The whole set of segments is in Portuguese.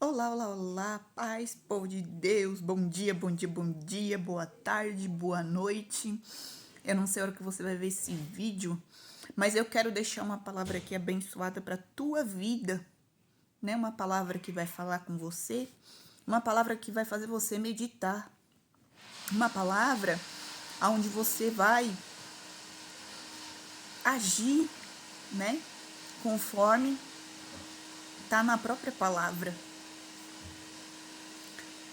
Olá, olá, olá, paz, povo de Deus, bom dia, bom dia, bom dia, boa tarde, boa noite. Eu não sei a hora que você vai ver esse vídeo, mas eu quero deixar uma palavra aqui abençoada para tua vida, né? Uma palavra que vai falar com você, uma palavra que vai fazer você meditar, uma palavra onde você vai agir, né? Conforme tá na própria palavra.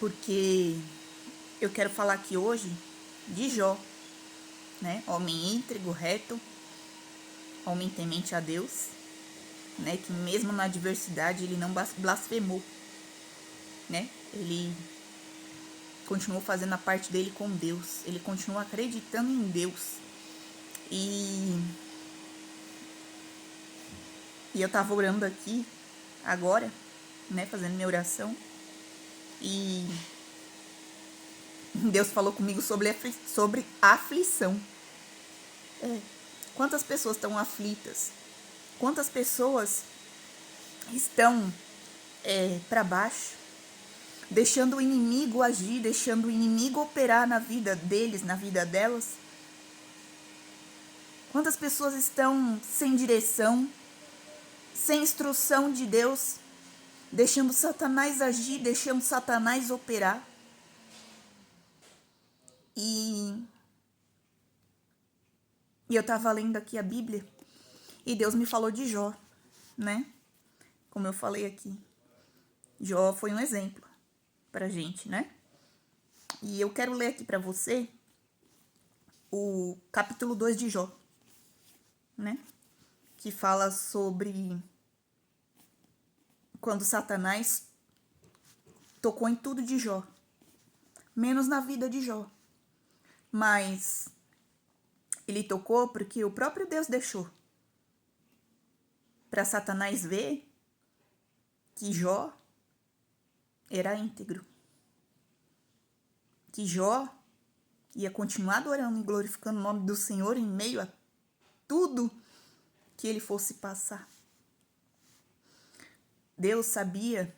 Porque eu quero falar aqui hoje de Jó, né? Homem íntegro, reto, homem temente a Deus, né? Que mesmo na adversidade ele não blasfemou, né? Ele continuou fazendo a parte dele com Deus, ele continuou acreditando em Deus. E eu tava orando aqui agora, né? Fazendo minha oração. E Deus falou comigo sobre aflição. Quantas pessoas estão aflitas? Quantas pessoas estão para baixo, deixando o inimigo agir, deixando o inimigo operar na vida deles, na vida delas? Quantas pessoas estão sem direção, sem instrução de Deus, deixando Satanás agir, deixando Satanás operar? E eu estava lendo aqui a Bíblia e Deus me falou de Jó, né? Como eu falei aqui, Jó foi um exemplo pra gente, né? E eu quero ler aqui pra você o capítulo 2 de Jó, né? Que fala sobre quando Satanás tocou em tudo de Jó, menos na vida de Jó. Mas ele tocou porque o próprio Deus deixou para Satanás ver que Jó era íntegro, que Jó ia continuar adorando e glorificando o nome do Senhor em meio a tudo que ele fosse passar. Deus sabia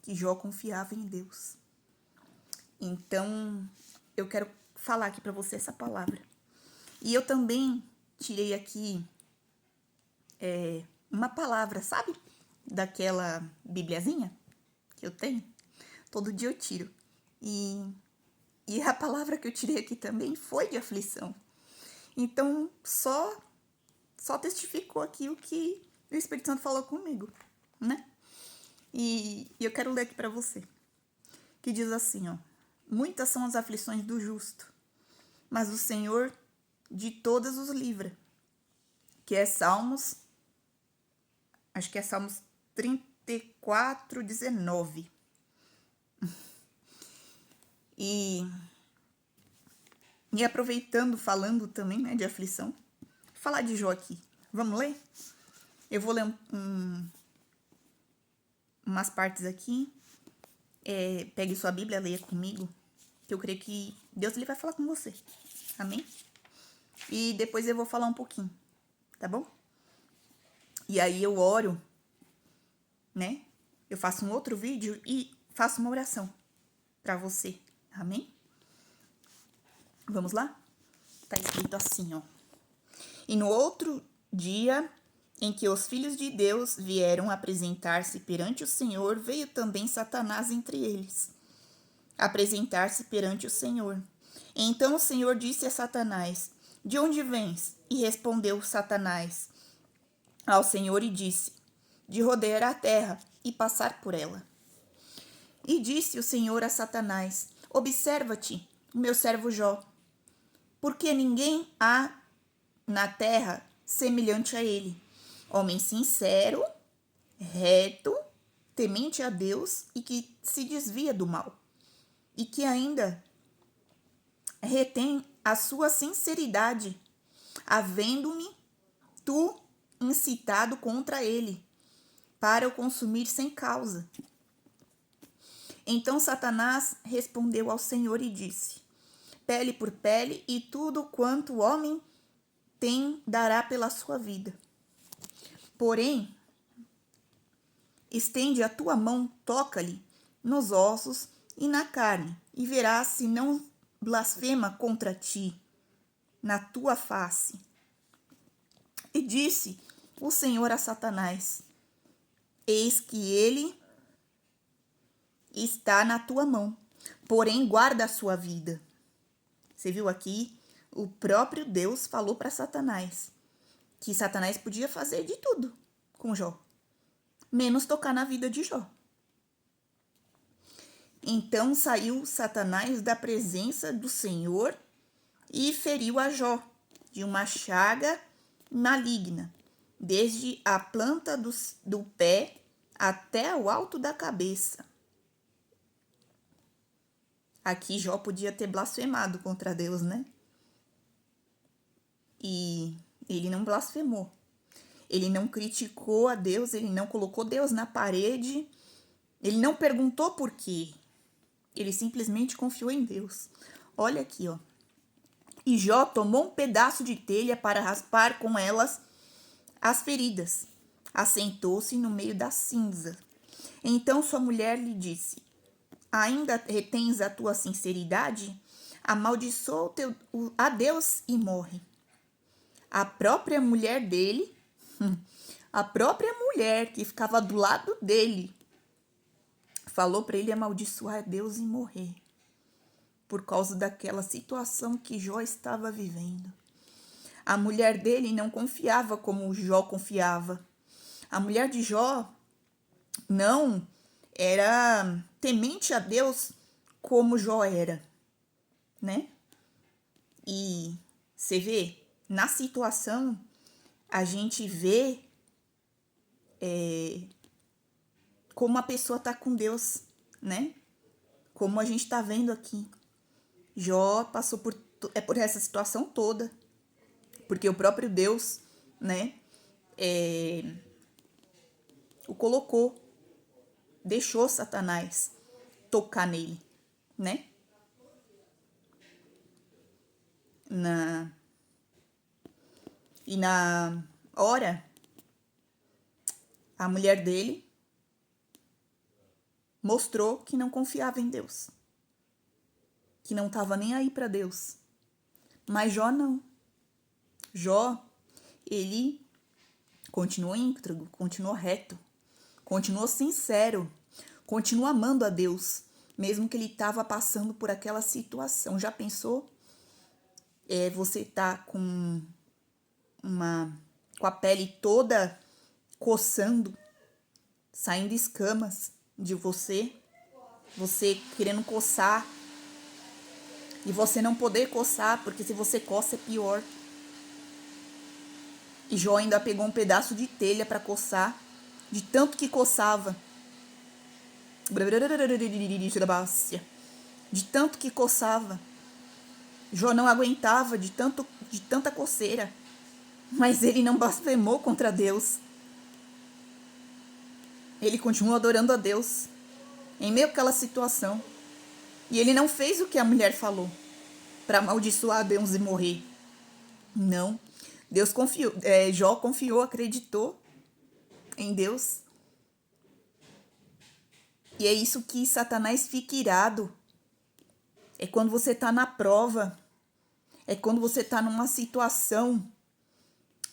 que Jó confiava em Deus. Então, eu quero falar aqui para você essa palavra. E eu também tirei aqui uma palavra, sabe? Daquela bibliazinha que eu tenho. Todo dia eu tiro. E a palavra que eu tirei aqui também foi de aflição. Então, só testificou aqui o que o Espírito Santo falou comigo, né? E eu quero ler aqui para você. Que diz assim, ó. Muitas são as aflições do justo, mas o Senhor de todas os livra. Que é Salmos, acho que é Salmos 34, 19. E aproveitando, falando também, né, de aflição, falar de Jó aqui. Vamos ler? Eu vou ler umas partes aqui. Pegue sua Bíblia, leia comigo, que eu creio que Deus ele vai falar com você. Amém? E depois eu vou falar um pouquinho, tá bom? E aí eu oro, né? Eu faço um outro vídeo e faço uma oração pra você. Amém? Vamos lá? Tá escrito assim, ó. E no outro dia em que os filhos de Deus vieram apresentar-se perante o Senhor, veio também Satanás entre eles, apresentar-se perante o Senhor. Então o Senhor disse a Satanás: De onde vens? E respondeu Satanás ao Senhor e disse: De rodear a terra e passar por ela. E disse o Senhor a Satanás: Observa-te, meu servo Jó, porque ninguém há na terra semelhante a ele, homem sincero, reto, temente a Deus e que se desvia do mal, e que ainda retém a sua sinceridade, havendo-me tu incitado contra ele, para o consumir sem causa. Então Satanás respondeu ao Senhor e disse: Pele por pele, e tudo quanto o homem tem dará pela sua vida. Porém, estende a tua mão, toca-lhe nos ossos e na carne, e verás se não blasfema contra ti na tua face. E disse o Senhor a Satanás: eis que ele está na tua mão, porém guarda a sua vida. Você viu aqui? O próprio Deus falou para Satanás que Satanás podia fazer de tudo com Jó, menos tocar na vida de Jó. Então saiu Satanás da presença do Senhor e feriu a Jó de uma chaga maligna, desde a planta do pé até o alto da cabeça. Aqui Jó podia ter blasfemado contra Deus, né? E ele não blasfemou. Ele não criticou a Deus, ele não colocou Deus na parede, ele não perguntou por quê. Ele simplesmente confiou em Deus. Olha aqui, ó. E Jó tomou um pedaço de telha para raspar com elas as feridas. Assentou-se no meio da cinza. Então sua mulher lhe disse: ainda retens a tua sinceridade? Amaldiçoa a Deus e morre. A própria mulher dele, a própria mulher que ficava do lado dele, falou para ele amaldiçoar a Deus e morrer, por causa daquela situação que Jó estava vivendo. A mulher dele não confiava como Jó confiava. A mulher de Jó não era temente a Deus como Jó era, né? E você vê, na situação, a gente vê como a pessoa tá com Deus, né? Como a gente tá vendo aqui. Jó passou por essa situação toda, porque o próprio Deus, né, o colocou, deixou Satanás tocar nele, né? E na hora, a mulher dele mostrou que não confiava em Deus, que não estava nem aí para Deus. Mas Jó não. Jó, ele continuou íntegro, continuou reto, continuou sincero, continuou amando a Deus, mesmo que ele estava passando por aquela situação. Já pensou? Você tá com a pele toda coçando, saindo escamas de você querendo coçar, e você não poder coçar, porque se você coça é pior. E Jó ainda pegou um pedaço de telha para coçar, de tanto que coçava. De tanto que coçava. Jó não aguentava de tanta coceira. Mas ele não blasfemou contra Deus. Ele continuou adorando a Deus em meio àquela situação. E ele não fez o que a mulher falou para amaldiçoar Deus e morrer. Não. Deus confiou. Jó confiou, acreditou em Deus. E é isso que Satanás fica irado. É quando você está na prova. É quando você está numa situação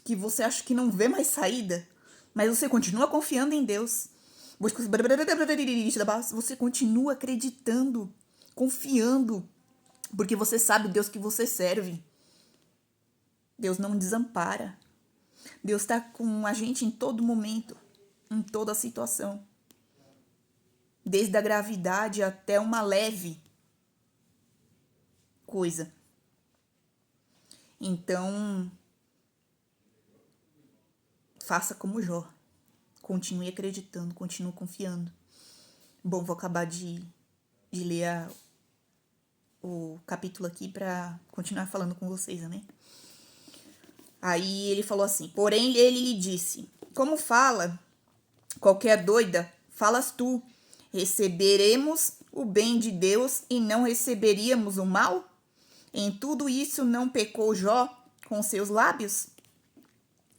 que você acha que não vê mais saída, mas você continua confiando em Deus. Você continua acreditando, confiando, porque você sabe o Deus que você serve. Deus não desampara. Deus está com a gente em todo momento, em toda situação. Desde a gravidade até uma leve coisa. Então, faça como Jó. Continue acreditando, continue confiando. Bom, vou acabar de ler o capítulo aqui para continuar falando com vocês, né? Aí ele falou assim: porém ele lhe disse: como fala qualquer doida, falas tu, receberemos o bem de Deus e não receberíamos o mal? Em tudo isso não pecou Jó com seus lábios?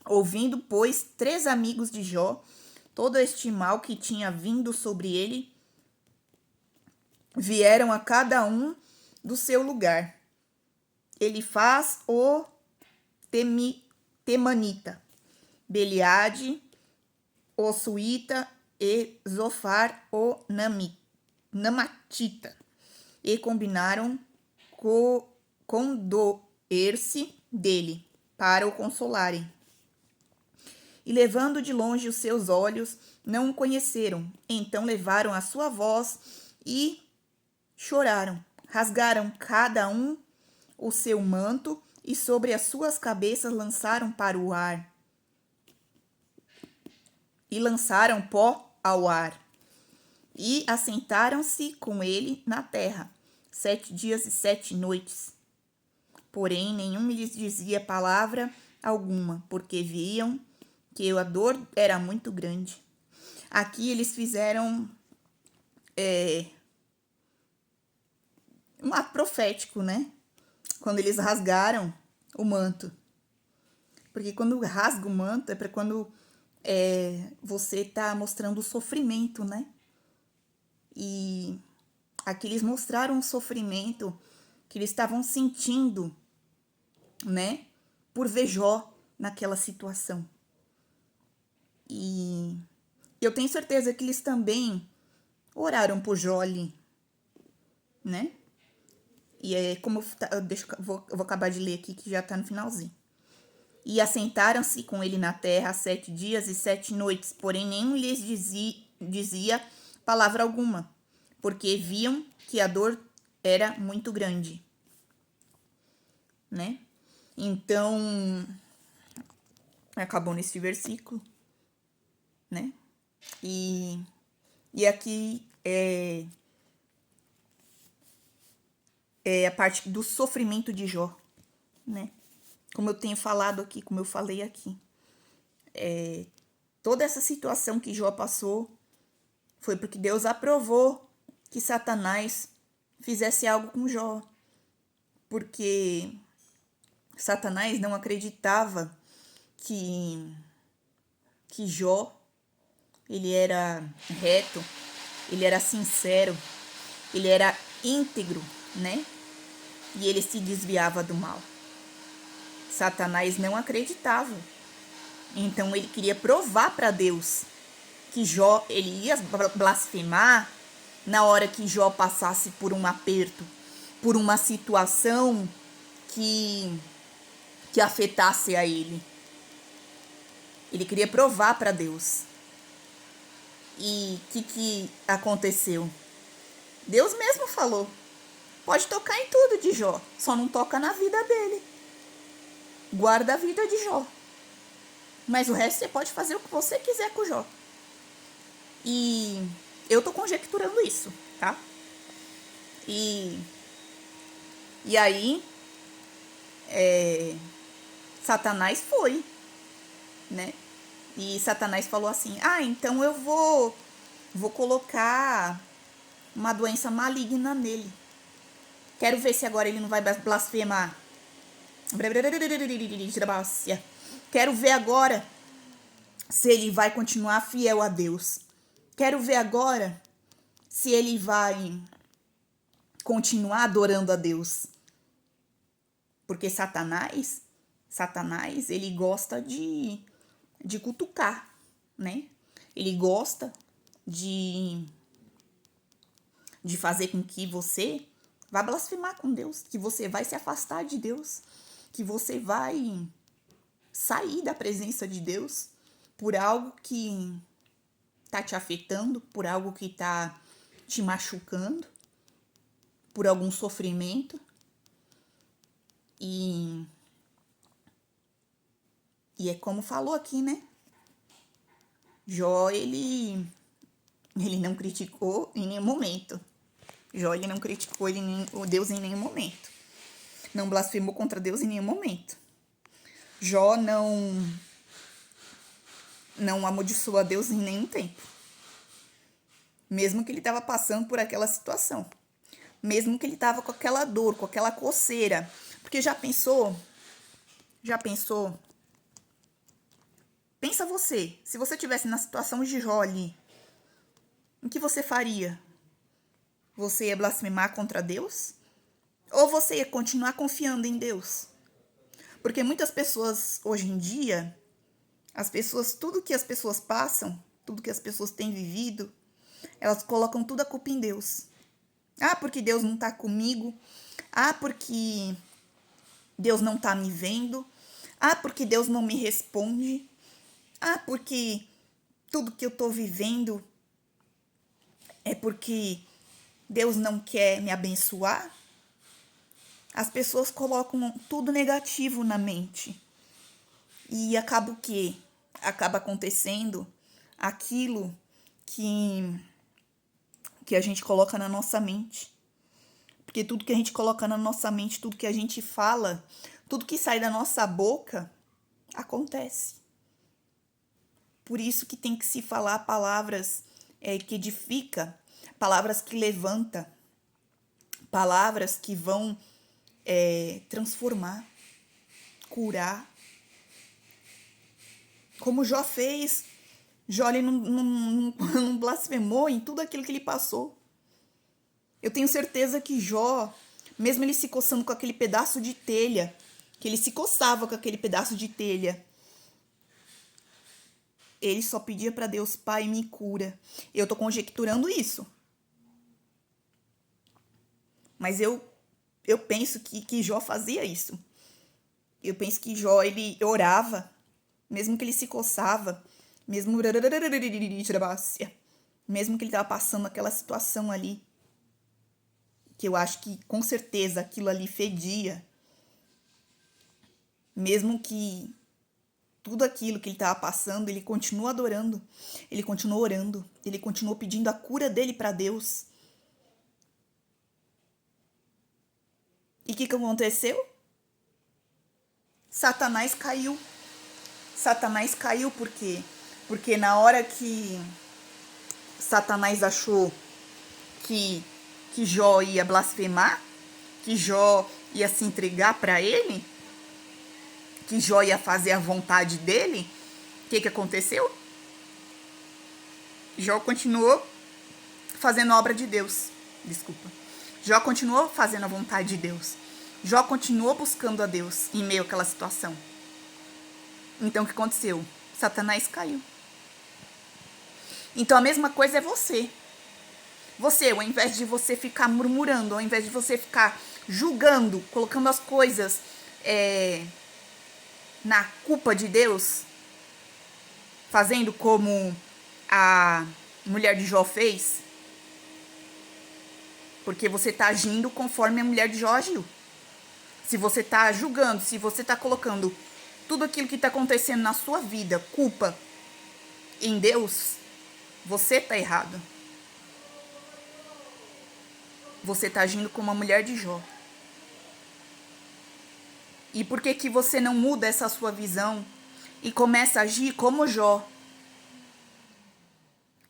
Ouvindo, pois, 3 amigos de Jó todo este mal que tinha vindo sobre ele, vieram a cada um do seu lugar. Elifaz, o Temanita, Beliade, o Suíta, e Zofar, o Namatita, e combinaram condoer-se dele, para o consolarem. E levando de longe os seus olhos, não o conheceram. Então levaram a sua voz e choraram. Rasgaram cada um o seu manto e sobre as suas cabeças lançaram para o ar. E lançaram pó ao ar. E assentaram-se com ele na terra, 7 dias e 7 noites. Porém, nenhum lhes dizia palavra alguma, porque viam que a dor era muito grande. Aqui eles fizeram um ato profético, né? Quando eles rasgaram o manto. Porque quando rasga o manto é para quando você tá mostrando o sofrimento, né? E aqui eles mostraram o sofrimento que eles estavam sentindo, né? Por ver Jó naquela situação. E eu tenho certeza que eles também oraram por Jó ali, né? E é como... eu vou acabar de ler aqui que já tá no finalzinho. E assentaram-se com ele na terra 7 dias e 7 noites, porém nenhum lhes dizia palavra alguma, porque viam que a dor era muito grande, né? Então, acabou nesse versículo, né? E aqui é a parte do sofrimento de Jó, né? Como eu tenho falado aqui, como eu falei aqui. Toda essa situação que Jó passou foi porque Deus aprovou que Satanás fizesse algo com Jó. Porque Satanás não acreditava que Jó, ele era reto, ele era sincero, ele era íntegro, né? E ele se desviava do mal. Satanás não acreditava. Então ele queria provar para Deus que Jó, ele ia blasfemar na hora que Jó passasse por um aperto, por uma situação que afetasse a ele. Ele queria provar para Deus. E o que aconteceu? Deus mesmo falou: pode tocar em tudo de Jó, só não toca na vida dele. Guarda a vida de Jó. Mas o resto você pode fazer o que você quiser com o Jó. E eu tô conjecturando isso, tá? E aí, Satanás foi, né? E Satanás falou assim: então eu vou colocar uma doença maligna nele. Quero ver se agora ele não vai blasfemar. Quero ver agora se ele vai continuar fiel a Deus. Quero ver agora se ele vai continuar adorando a Deus. Porque Satanás, ele gosta de cutucar, né? Ele gosta de fazer com que você vá blasfemar com Deus, que você vai se afastar de Deus, que você vai sair da presença de Deus por algo que tá te afetando, por algo que tá te machucando, por algum sofrimento. E é como falou aqui, né? Jó, ele não criticou em nenhum momento. Jó, ele não criticou o Deus em nenhum momento. Não blasfemou contra Deus em nenhum momento. Jó não amaldiçoou a Deus em nenhum tempo. Mesmo que ele estava passando por aquela situação. Mesmo que ele estava com aquela dor, com aquela coceira. Porque já pensou? pensa você, se você estivesse na situação de Jó ali, o que você faria? Você ia blasfemar contra Deus? Ou você ia continuar confiando em Deus? Porque muitas pessoas, hoje em dia, tudo que as pessoas passam, tudo que as pessoas têm vivido, elas colocam tudo a culpa em Deus. Ah, porque Deus não tá comigo. Ah, porque Deus não tá me vendo. Ah, porque Deus não me responde. Ah, porque tudo que eu tô vivendo é porque Deus não quer me abençoar. As pessoas colocam tudo negativo na mente. E acaba o quê? Acaba acontecendo aquilo que a gente coloca na nossa mente. Porque tudo que a gente coloca na nossa mente, tudo que a gente fala, tudo que sai da nossa boca, acontece. Por isso que tem que se falar palavras que edifica, palavras que levanta, palavras que vão transformar, curar. Como Jó fez. Jó ele não blasfemou em tudo aquilo que ele passou. Eu tenho certeza que Jó, mesmo ele se coçando com aquele pedaço de telha, que ele se coçava com aquele pedaço de telha, ele só pedia para Deus: Pai, me cura. Eu tô conjecturando isso. Mas eu penso que Jó fazia isso. Eu penso que Jó, ele orava, mesmo que ele se coçava, mesmo que ele estava passando aquela situação ali, que eu acho que com certeza aquilo ali fedia, mesmo que tudo aquilo que ele estava passando, ele continua adorando, ele continuou orando, ele continuou pedindo a cura dele para Deus. E o que aconteceu? Satanás caiu. Satanás caiu por quê? Porque na hora que Satanás achou que Jó ia blasfemar, que Jó ia se entregar para ele, que Jó ia fazer a vontade dele, o que aconteceu? Jó continuou fazendo a obra de Deus. Desculpa. Jó continuou fazendo a vontade de Deus. Jó continuou buscando a Deus em meio àquela situação. Então o que aconteceu? Satanás caiu. Então a mesma coisa é você. Você, ao invés de você ficar murmurando, ao invés de você ficar julgando, colocando as coisas na culpa de Deus, fazendo como a mulher de Jó fez, porque você está agindo conforme a mulher de Jó agiu. Se você está julgando, se você está colocando tudo aquilo que está acontecendo na sua vida, culpa em Deus, você está errado. Você está agindo como a mulher de Jó. E por que você não muda essa sua visão e começa a agir como Jó?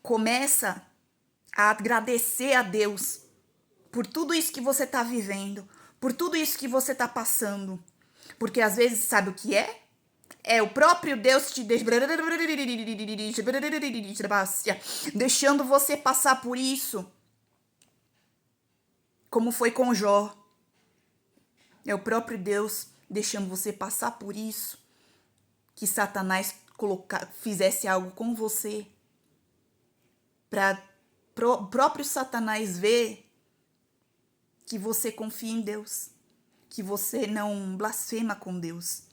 Começa a agradecer a Deus por tudo isso que você está vivendo, por tudo isso que você está passando. Porque às vezes, sabe o que é? É o próprio Deus te deixando você passar por isso. Como foi com Jó. É o próprio Deus deixando você passar por isso. Que Satanás fizesse algo com você. Para o próprio Satanás ver que você confia em Deus. Que você não blasfema com Deus.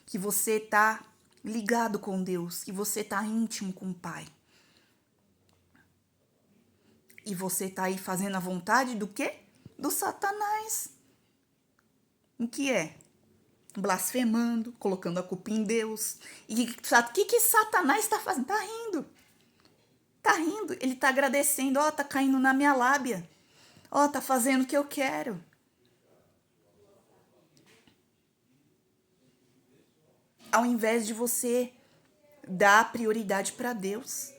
Que você está ligado com Deus. Que você está íntimo com o Pai. E você está aí fazendo a vontade do quê? Do Satanás. O que é? Blasfemando, colocando a culpa em Deus. E o que Satanás está fazendo? Está rindo. Está rindo. Ele está agradecendo. Ó, está caindo na minha lábia. Ó, está fazendo o que eu quero. Ao invés de você dar prioridade para Deus.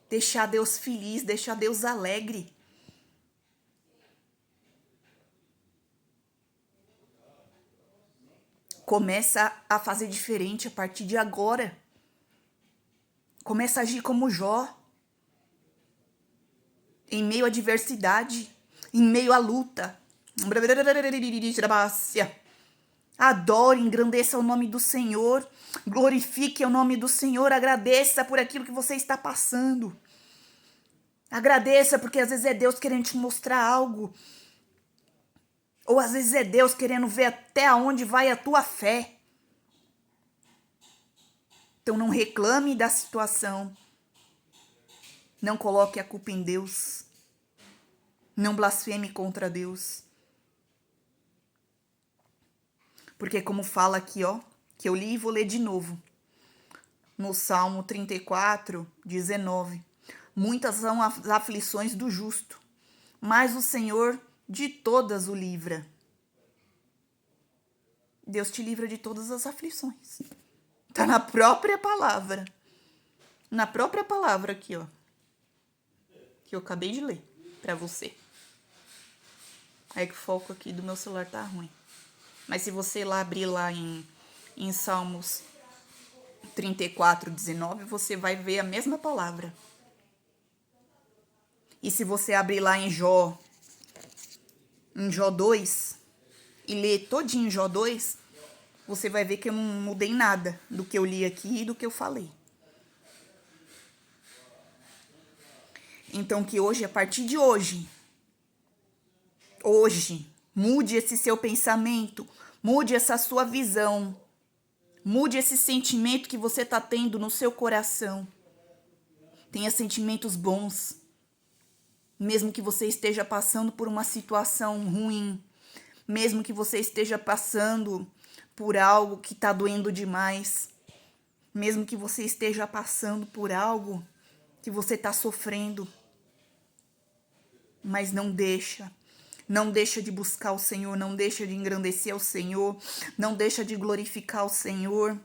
Deixar Deus feliz, deixar Deus alegre. Começa a fazer diferente a partir de agora. Começa a agir como Jó. Em meio à adversidade, em meio à luta. Adore, engrandeça o nome do Senhor. Glorifique o nome do Senhor. Agradeça por aquilo que você está passando. Agradeça porque às vezes é Deus querendo te mostrar algo. Ou às vezes é Deus querendo ver até onde vai a tua fé. Então não reclame da situação. Não coloque a culpa em Deus. Não blasfeme contra Deus. Porque como fala aqui, ó, que eu li e vou ler de novo. No Salmo 34, 19. Muitas são as aflições do justo, mas o Senhor de todas o livra. Deus te livra de todas as aflições. Tá na própria palavra. Na própria palavra aqui, ó. Que eu acabei de ler pra você. É que o foco aqui do meu celular tá ruim. Mas se você lá abrir lá em Salmos 34, 19, você vai ver a mesma palavra. E se você abrir lá em Jó 2, e ler todinho Jó 2, você vai ver que eu não mudei nada do que eu li aqui e do que eu falei. Então que hoje, a partir de hoje, mude esse seu pensamento, mude essa sua visão, mude esse sentimento que você está tendo no seu coração. Tenha sentimentos bons, mesmo que você esteja passando por uma situação ruim, mesmo que você esteja passando por algo que está doendo demais, mesmo que você esteja passando por algo que você está sofrendo, mas não deixa de buscar o Senhor, não deixa de engrandecer o Senhor, não deixa de glorificar o Senhor,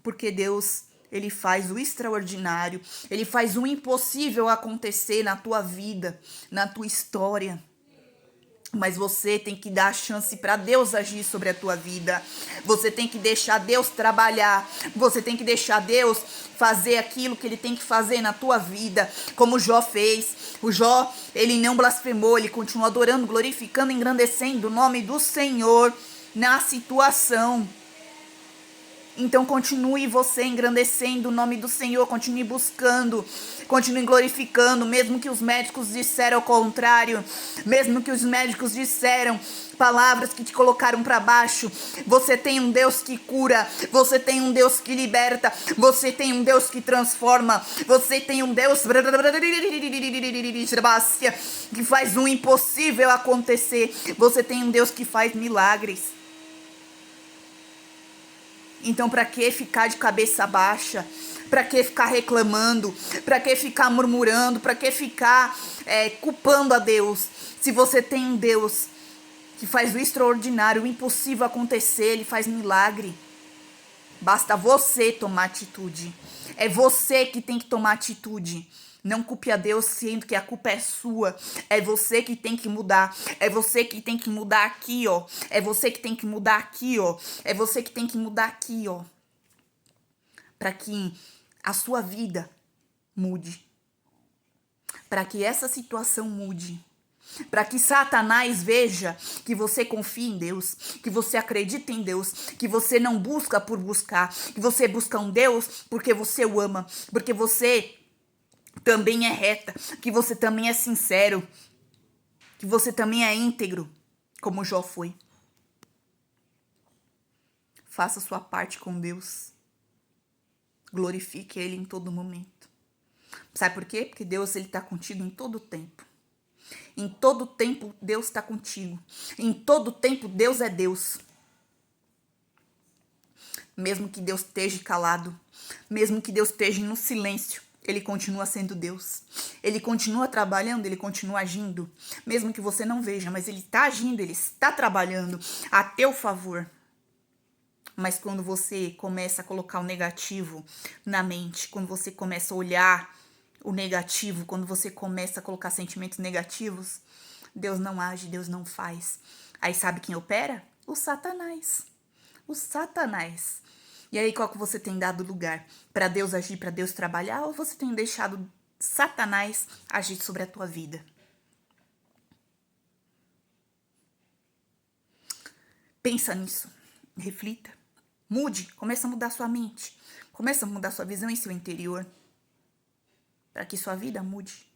porque Deus, Ele faz o extraordinário, Ele faz o impossível acontecer na tua vida, na tua história. Mas você tem que dar a chance para Deus agir sobre a tua vida. Você tem que deixar Deus trabalhar. Você tem que deixar Deus fazer aquilo que Ele tem que fazer na tua vida. Como o Jó fez. O Jó, ele não blasfemou. Ele continuou adorando, glorificando, engrandecendo o nome do Senhor na situação. Então continue você engrandecendo o nome do Senhor, continue buscando, continue glorificando, mesmo que os médicos disseram o contrário, mesmo que os médicos disseram palavras que te colocaram para baixo. Você tem um Deus que cura, você tem um Deus que liberta, você tem um Deus que transforma, você tem um Deus que faz o impossível acontecer, você tem um Deus que faz milagres. Então, para que ficar de cabeça baixa? Para que ficar reclamando? Para que ficar murmurando? Para que ficar culpando a Deus? Se você tem um Deus que faz o extraordinário, o impossível acontecer, Ele faz milagre. Basta você tomar atitude. É você que tem que tomar atitude. Não culpe a Deus, sendo que a culpa é sua. É você que tem que mudar. É você que tem que mudar aqui, ó. É você que tem que mudar aqui, ó. É você que tem que mudar aqui, ó. Para que a sua vida mude. Para que essa situação mude. Para que Satanás veja que você confia em Deus, que você acredita em Deus, que você não busca por buscar, que você busca um Deus porque você o ama, porque você também é reta, que você também é sincero, que você também é íntegro, como Jó foi. Faça sua parte com Deus. Glorifique Ele em todo momento. Sabe por quê? Porque Deus, Ele está contigo em todo tempo. Em todo tempo, Deus está contigo. Em todo tempo, Deus é Deus. Mesmo que Deus esteja calado, mesmo que Deus esteja no silêncio, Ele continua sendo Deus. Ele continua trabalhando, Ele continua agindo. Mesmo que você não veja, mas Ele está agindo, Ele está trabalhando a teu favor. Mas quando você começa a colocar o negativo na mente, quando você começa a olhar o negativo, quando você começa a colocar sentimentos negativos, Deus não age, Deus não faz. Aí sabe quem opera? O Satanás. O Satanás. E aí, qual que você tem dado lugar? Para Deus agir, para Deus trabalhar? Ou você tem deixado Satanás agir sobre a tua vida? Pensa nisso. Reflita. Mude. Começa a mudar sua mente. Começa a mudar sua visão em seu interior. Para que sua vida mude.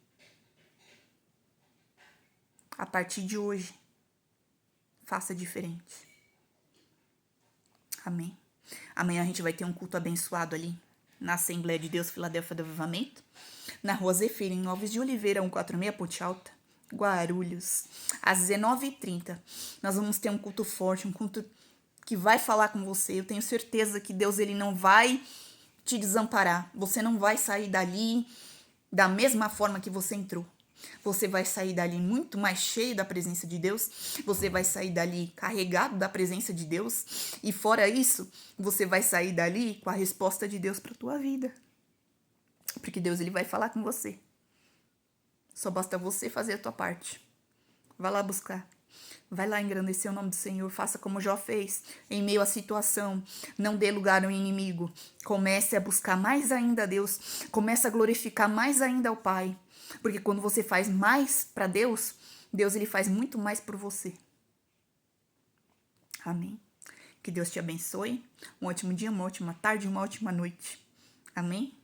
A partir de hoje, faça diferente. Amém. Amanhã a gente vai ter um culto abençoado ali na Assembleia de Deus Filadélfia do Avivamento, na Rua Zefira, em Alves de Oliveira, 146, Ponte Alta, Guarulhos, às 19h30. Nós vamos ter um culto forte, um culto que vai falar com você. Eu tenho certeza que Deus ele não vai te desamparar. Você não vai sair dali da mesma forma que você entrou. Você vai sair dali muito mais cheio da presença de Deus. Você vai sair dali carregado da presença de Deus. E fora isso, você vai sair dali com a resposta de Deus para tua vida. Porque Deus ele vai falar com você. Só basta você fazer a tua parte. Vai lá buscar. Vai lá engrandecer o nome do Senhor. Faça como Jó fez. Em meio à situação, não dê lugar ao inimigo. Comece a buscar mais ainda a Deus. Comece a glorificar mais ainda ao Pai. Porque quando você faz mais para Deus, Deus ele faz muito mais por você. Amém. Que Deus te abençoe. Um ótimo dia, uma ótima tarde, uma ótima noite. Amém.